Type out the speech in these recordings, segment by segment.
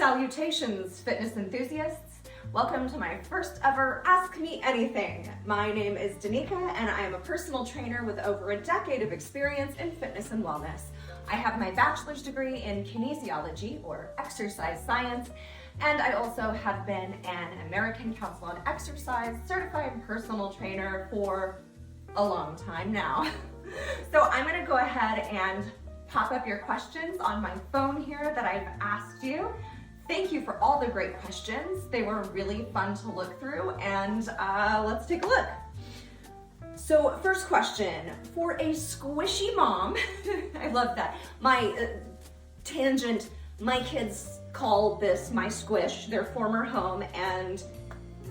Salutations, fitness enthusiasts. Welcome to my first ever Ask Me Anything. My name is Danica and I am a personal trainer with over a decade of experience in fitness and wellness. I have my bachelor's degree in kinesiology or exercise science, and I also have been an American Council on Exercise certified personal trainer for a long time now. So I'm gonna go ahead and pop up your questions on my phone here that I've asked you. Thank you for all the great questions. They were really fun to look through, and let's take a look. So first question, for a squishy mom, I love that. My tangent, my kids call this my squish, their former home, and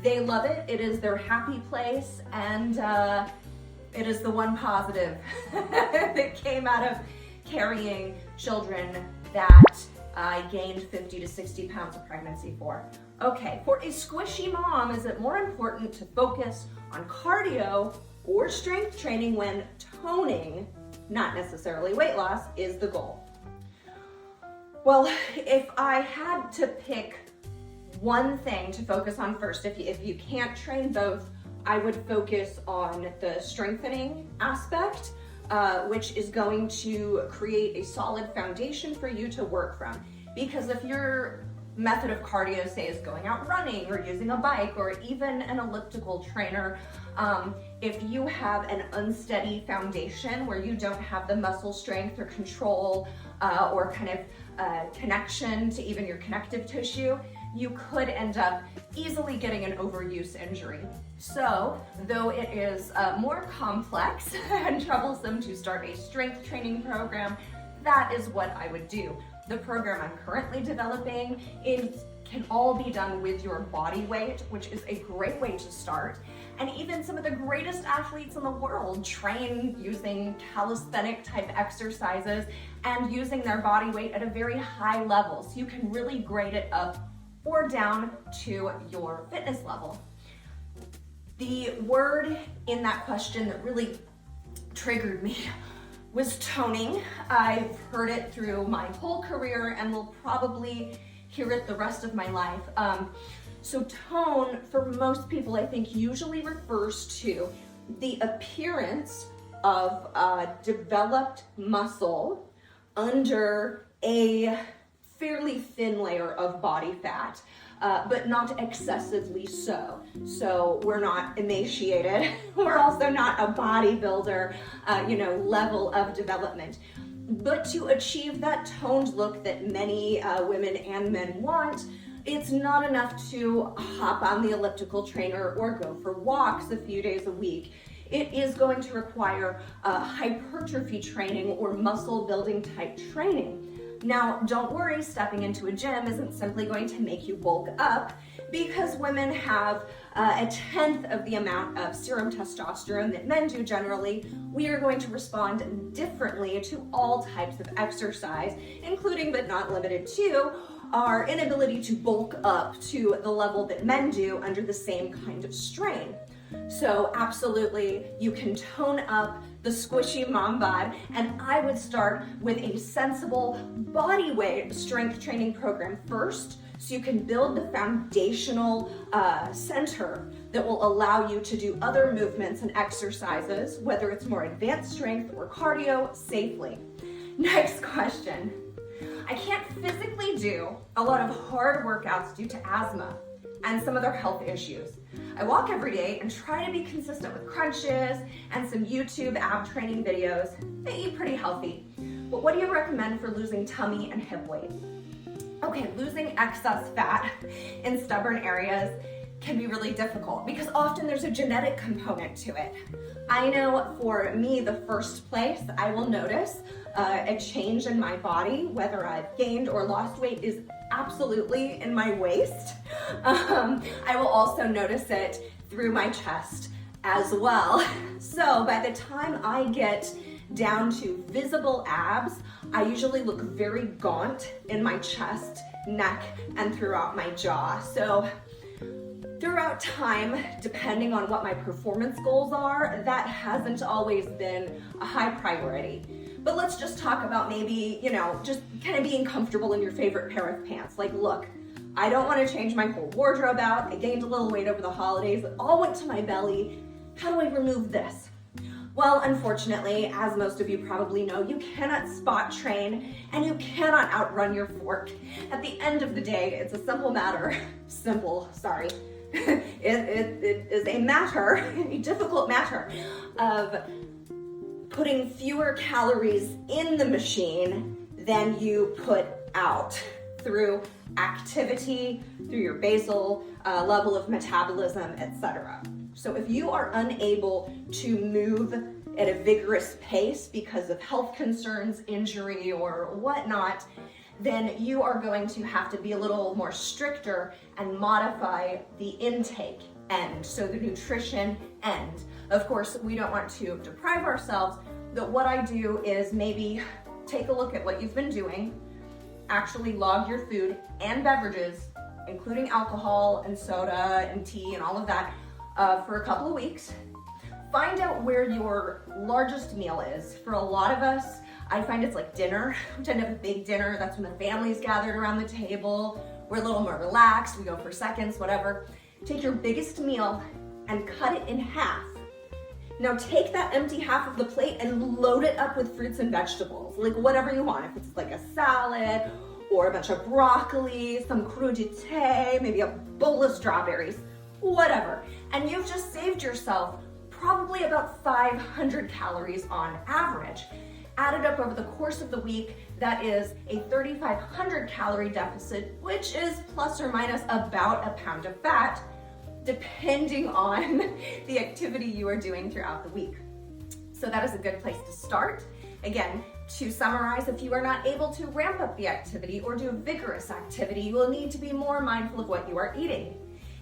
they love it. It is their happy place, and it is the one positive that came out of carrying children that I gained 50 to 60 pounds of pregnancy for. Okay, for a squishy mom, is it more important to focus on cardio or strength training when toning, not necessarily weight loss, is the goal? Well, if I had to pick one thing to focus on first, if you can't train both, I would focus on the strengthening aspect, which is going to create a solid foundation for you to work from. Because if your method of cardio, say, is going out running or using a bike or even an elliptical trainer, if you have an unsteady foundation where you don't have the muscle strength or control or kind of connection to even your connective tissue, you could end up easily getting an overuse injury. So, though it is more complex and troublesome to start a strength training program, that is what I would do. The program I'm currently developing can all be done with your body weight, which is a great way to start. And even some of the greatest athletes in the world train using calisthenic type exercises and using their body weight at a very high level. So you can really grade it up or down to your fitness level. The word in that question that really triggered me was toning. I've heard it through my whole career and will probably hear it the rest of my life. So tone, for most people, I think usually refers to the appearance of developed muscle under a fairly thin layer of body fat, but not excessively so. So we're not emaciated. We're also not a bodybuilder, level of development. But to achieve that toned look that many women and men want, it's not enough to hop on the elliptical trainer or go for walks a few days a week. It is going to require hypertrophy training or muscle building type training. Now, don't worry, stepping into a gym isn't simply going to make you bulk up, because women have a tenth of the amount of serum testosterone that men do generally. We are going to respond differently to all types of exercise, including but not limited to our inability to bulk up to the level that men do under the same kind of strain. So absolutely, you can tone up the squishy mom bod, and I would start with a sensible body weight strength training program first, so you can build the foundational center that will allow you to do other movements and exercises, whether it's more advanced strength or cardio, safely. Next question. I can't physically do a lot of hard workouts due to asthma and some other health issues. I walk every day and try to be consistent with crunches and some YouTube ab training videos. I eat pretty healthy. But what do you recommend for losing tummy and hip weight? Okay, losing excess fat in stubborn areas can be really difficult because often there's a genetic component to it. I know for me, the first place I will notice a change in my body, whether I've gained or lost weight, is absolutely in my waist. I will also notice it through my chest as well. So by the time I get down to visible abs, I usually look very gaunt in my chest, neck, and throughout my jaw. So throughout time, depending on what my performance goals are, that hasn't always been a high priority. But let's just talk about maybe, just kind of being comfortable in your favorite pair of pants. Like, look, I don't want to change my whole wardrobe out. I gained a little weight over the holidays. It all went to my belly. How do I remove this? Well, unfortunately, as most of you probably know, you cannot spot train and you cannot outrun your fork. At the end of the day, it's a simple matter. It is a matter, a difficult matter of putting fewer calories in the machine than you put out through activity, through your basal level of metabolism, etc. So if you are unable to move at a vigorous pace because of health concerns, injury, or whatnot, then you are going to have to be a little more stricter and modify the intake end, so the nutrition end. Of course, we don't want to deprive ourselves, but what I do is maybe take a look at what you've been doing, actually log your food and beverages, including alcohol and soda and tea and all of that, for a couple of weeks. Find out where your largest meal is. For a lot of us, I find it's like dinner. We tend to have a big dinner. That's when the family's gathered around the table. We're a little more relaxed. We go for seconds, whatever. Take your biggest meal and cut it in half. Now take that empty half of the plate and load it up with fruits and vegetables, like whatever you want. If it's like a salad or a bunch of broccoli, some crudité, maybe a bowl of strawberries, whatever. And you've just saved yourself probably about 500 calories on average. Added up over the course of the week, that is a 3,500 calorie deficit, which is plus or minus about a pound of fat, depending on the activity you are doing throughout the week. So that is a good place to start. Again, to summarize, if you are not able to ramp up the activity or do vigorous activity, you will need to be more mindful of what you are eating.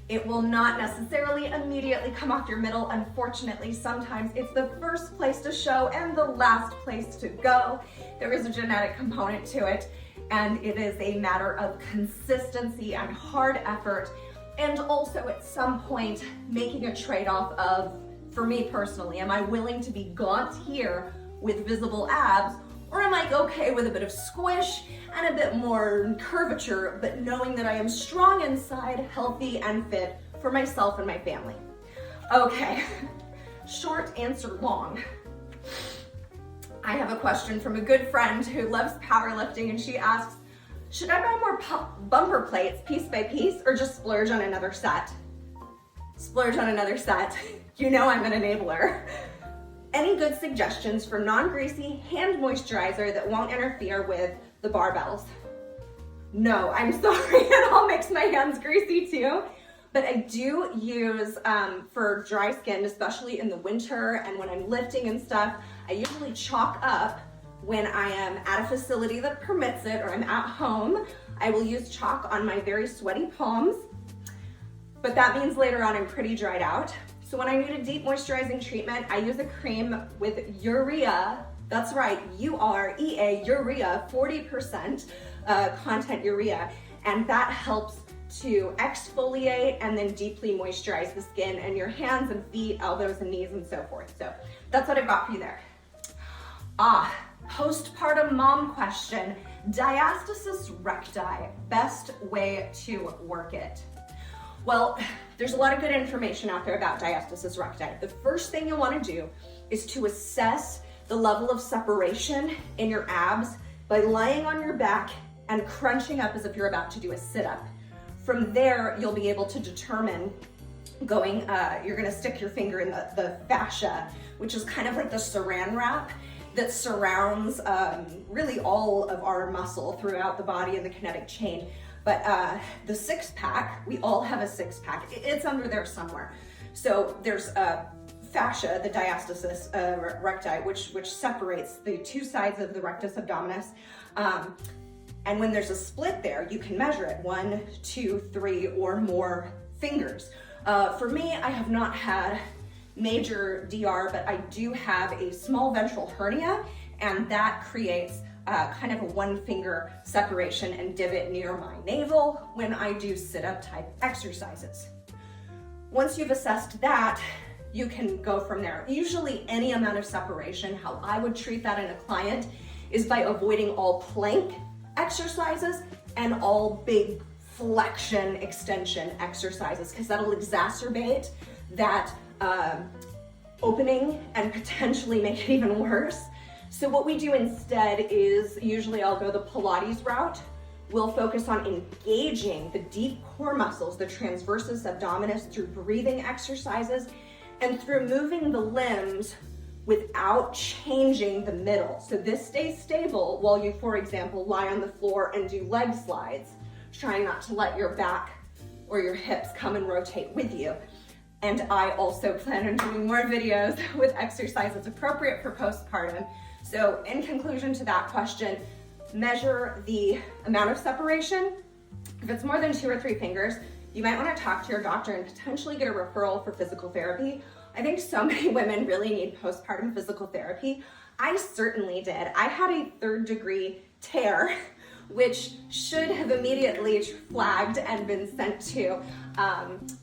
It will not necessarily immediately come off your middle. Unfortunately, sometimes it's the first place to show and the last place to go. There is a genetic component to it, and it is a matter of consistency and hard effort, and also at some point making a trade-off of, for me personally, am I willing to be gaunt here with visible abs, or am I okay with a bit of squish and a bit more curvature, but knowing that I am strong inside, healthy and fit for myself and my family? Okay, short answer long. I have a question from a good friend who loves powerlifting, and she asks, should I buy more bumper plates piece by piece or just splurge on another set? Splurge on another set. You know I'm an enabler. Any good suggestions for non-greasy hand moisturizer that won't interfere with the barbells? No, I'm sorry, it all makes my hands greasy too. But I do use, for dry skin, especially in the winter and when I'm lifting and stuff, I usually chalk up when I am at a facility that permits it, or I'm at home. I will use chalk on my very sweaty palms, but that means later on I'm pretty dried out. So when I need a deep moisturizing treatment, I use a cream with urea. That's right, U-R-E-A, urea, 40% content urea. And that helps to exfoliate and then deeply moisturize the skin and your hands and feet, elbows and knees and so forth. So that's what I've got for you there. Postpartum mom question. Diastasis recti, best way to work it. Well, there's a lot of good information out there about diastasis recti. The first thing you'll want to do is to assess the level of separation in your abs by lying on your back and crunching up as if you're about to do a sit-up. From there, you'll be able to determine you're gonna stick your finger in the fascia, which is kind of like the saran wrap that surrounds really all of our muscle throughout the body and the kinetic chain. But the six-pack, we all have a six-pack. It's under there somewhere. So there's fascia, the diastasis recti, which separates the two sides of the rectus abdominis. And when there's a split there, you can measure it, 1, 2, 3, or more fingers. For me, I have not had major DR, but I do have a small ventral hernia, and that creates kind of a 1-finger separation and divot near my navel when I do sit-up type exercises. Once you've assessed that, you can go from there. Usually any amount of separation, how I would treat that in a client is by avoiding all plank exercises and all big flexion extension exercises, because that'll exacerbate that opening and potentially make it even worse. So what we do instead is, usually I'll go the Pilates route. We'll focus on engaging the deep core muscles, the transversus abdominis, through breathing exercises and through moving the limbs without changing the middle. So this stays stable while you, for example, lie on the floor and do leg slides, trying not to let your back or your hips come and rotate with you. And I also plan on doing more videos with exercises appropriate for postpartum. So in conclusion to that question, measure the amount of separation. If it's more than 2 or 3 fingers, you might want to talk to your doctor and potentially get a referral for physical therapy. I think so many women really need postpartum physical therapy. I certainly did. I had a 3rd-degree tear, which should have immediately flagged and been sent to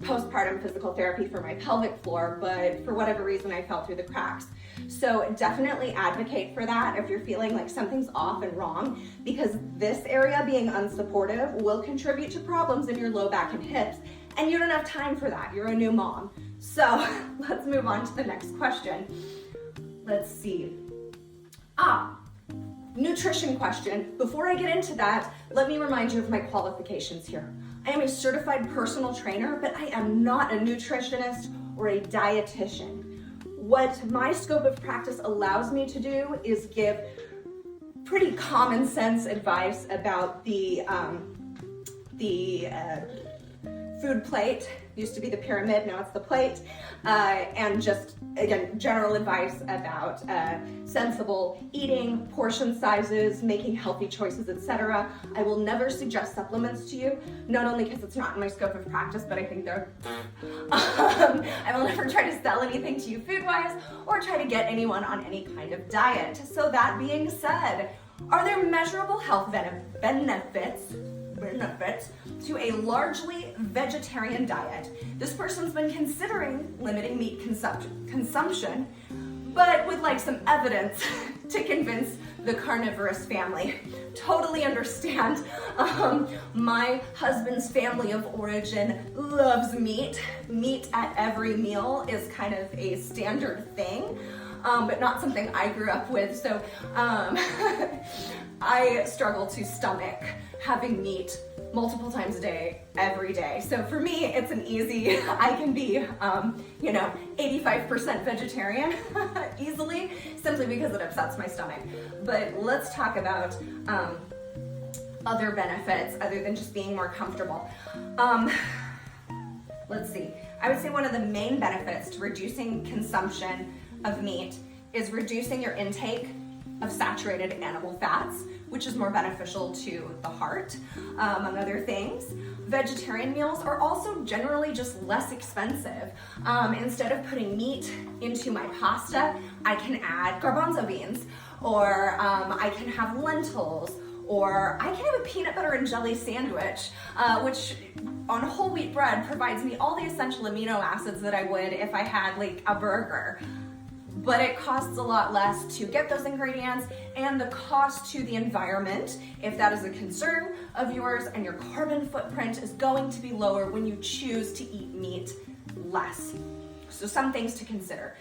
postpartum physical therapy for my pelvic floor, but for whatever reason I fell through the cracks. So definitely advocate for that if you're feeling like something's off and wrong, because this area being unsupportive will contribute to problems in your low back and hips, and you don't have time for that. You're a new mom. So let's move on to the next question. Let's see. Nutrition question. Before I get into that, let me remind you of my qualifications here. I am a certified personal trainer, but I am not a nutritionist or a dietitian. What my scope of practice allows me to do is give pretty common sense advice about the food plate. Used to be the pyramid, now it's the plate, and just, again, general advice about sensible eating, portion sizes, making healthy choices, etc. I will never suggest supplements to you, not only because it's not in my scope of practice, but I think they're, I will never try to sell anything to you food-wise or try to get anyone on any kind of diet. So that being said, are there measurable health benefits to a largely vegetarian diet? This person's been considering limiting meat consumption, but would like some evidence to convince the carnivorous family. Totally understand. My husband's family of origin loves meat. Meat at every meal is kind of a standard thing, but not something I grew up with. So I struggle to stomach having meat multiple times a day, every day. So for me, it's an easy, I can be, 85% vegetarian easily, simply because it upsets my stomach. But let's talk about other benefits other than just being more comfortable. Let's see. I would say one of the main benefits to reducing consumption of meat is reducing your intake of saturated animal fats, which is more beneficial to the heart, among other things. Vegetarian meals are also generally just less expensive. Instead of putting meat into my pasta, I can add garbanzo beans, or I can have lentils, or I can have a peanut butter and jelly sandwich, which on whole wheat bread provides me all the essential amino acids that I would if I had like a burger. But it costs a lot less to get those ingredients, and the cost to the environment, if that is a concern of yours, and your carbon footprint is going to be lower when you choose to eat meat less. So some things to consider.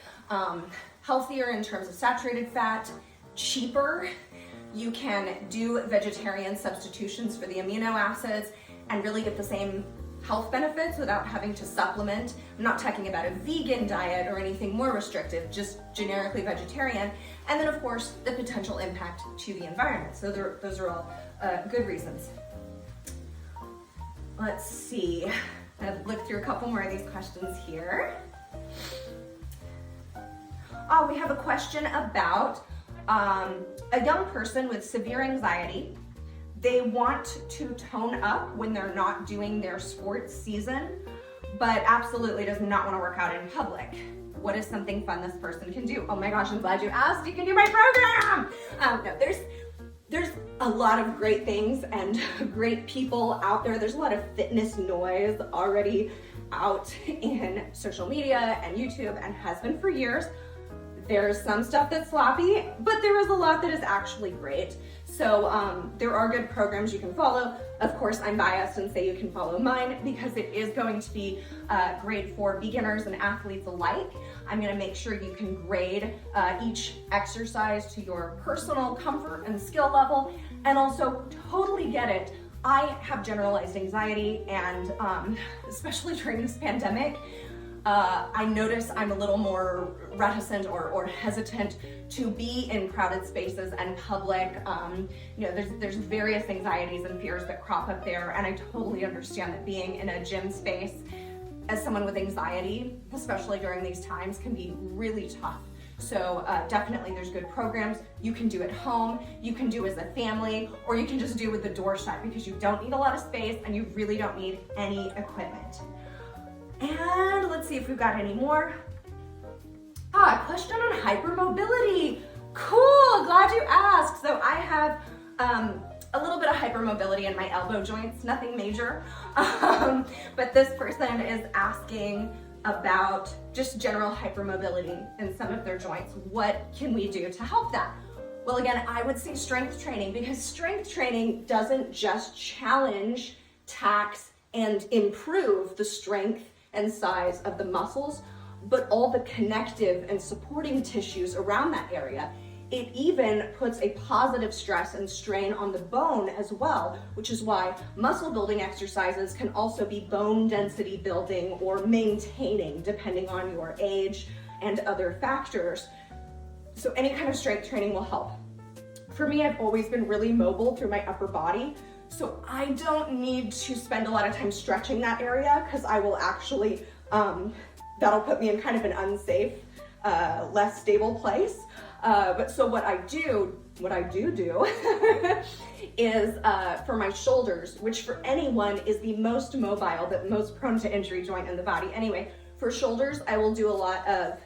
Healthier in terms of saturated fat, cheaper. You can do vegetarian substitutions for the amino acids and really get the same health benefits without having to supplement. I'm not talking about a vegan diet or anything more restrictive, just generically vegetarian. And then of course, the potential impact to the environment. So those are all good reasons. Let's see, I've looked through a couple more of these questions here. We have a question about a young person with severe anxiety. They want to tone up when they're not doing their sports season, but absolutely does not want to work out in public. What is something fun this person can do? Oh my gosh, I'm glad you asked. You can do my program. No, there's a lot of great things and great people out there. There's a lot of fitness noise already out in social media and YouTube, and has been for years. There's some stuff that's sloppy, but there is a lot that is actually great. So there are good programs you can follow. Of course, I'm biased and say you can follow mine because it is going to be great for beginners and athletes alike. I'm gonna make sure you can grade each exercise to your personal comfort and skill level, and also totally get it. I have generalized anxiety, and especially during this pandemic, I notice I'm a little more reticent or hesitant to be in crowded spaces and public. There's various anxieties and fears that crop up there, and I totally understand that being in a gym space as someone with anxiety, especially during these times, can be really tough. So definitely there's good programs you can do at home, you can do as a family, or you can just do with the door shut because you don't need a lot of space and you really don't need any equipment. And let's see if we've got any more. A question on hypermobility. Cool, glad you asked. So I have a little bit of hypermobility in my elbow joints, nothing major. But this person is asking about just general hypermobility in some of their joints. What can we do to help that? Well, again, I would say strength training, because strength training doesn't just challenge, tax, and improve the strength and size of the muscles, but all the connective and supporting tissues around that area. It even puts a positive stress and strain on the bone as well, which is why muscle building exercises can also be bone density building or maintaining, depending on your age and other factors. So any kind of strength training will help. For me, I've always been really mobile through my upper body, so I don't need to spend a lot of time stretching that area, because I will actually, that'll put me in kind of an unsafe, less stable place. But so what I do is for my shoulders, which for anyone is the most mobile, but most prone to injury joint in the body. Anyway, for shoulders, I will do a lot of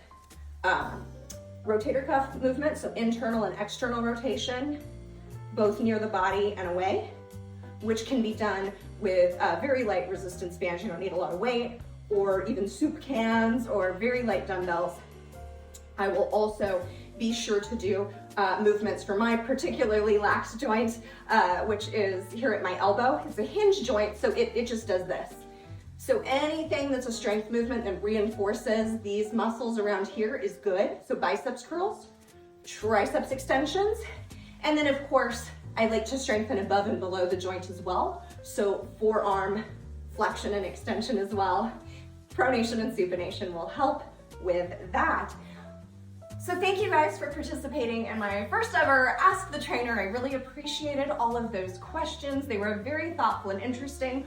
rotator cuff movement, so internal and external rotation, both near the body and away, which can be done with very light resistance bands. You don't need a lot of weight, or even soup cans or very light dumbbells. I will also be sure to do movements for my particularly lax joint, which is here at my elbow. It's a hinge joint, so it just does this. So anything that's a strength movement that reinforces these muscles around here is good. So biceps curls, triceps extensions, and then of course, I like to strengthen above and below the joint as well. So forearm flexion and extension as well. Pronation and supination will help with that. So thank you guys for participating in my first ever Ask the Trainer. I really appreciated all of those questions. They were very thoughtful and interesting.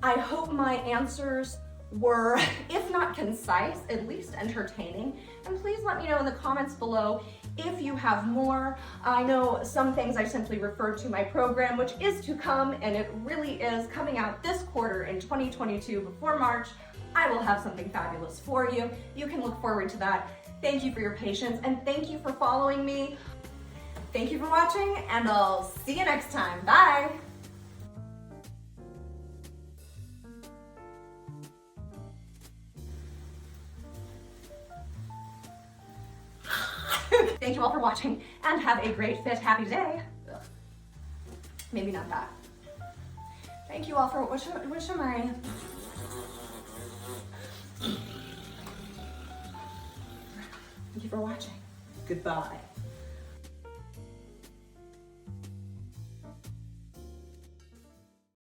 I hope my answers were, if not concise, at least entertaining. And please let me know in the comments below if you have more. I know some things I simply referred to my program, which is to come, and it really is coming out this quarter in 2022 before March. I will have something fabulous for you. You can look forward to that. Thank you for your patience, and thank you for following me. Thank you for watching, and I'll see you next time. Bye. Thank you all for watching, and have a great, fit, happy day. Ugh. Maybe not that. Thank you all for, what should I? Thank you for watching. Goodbye.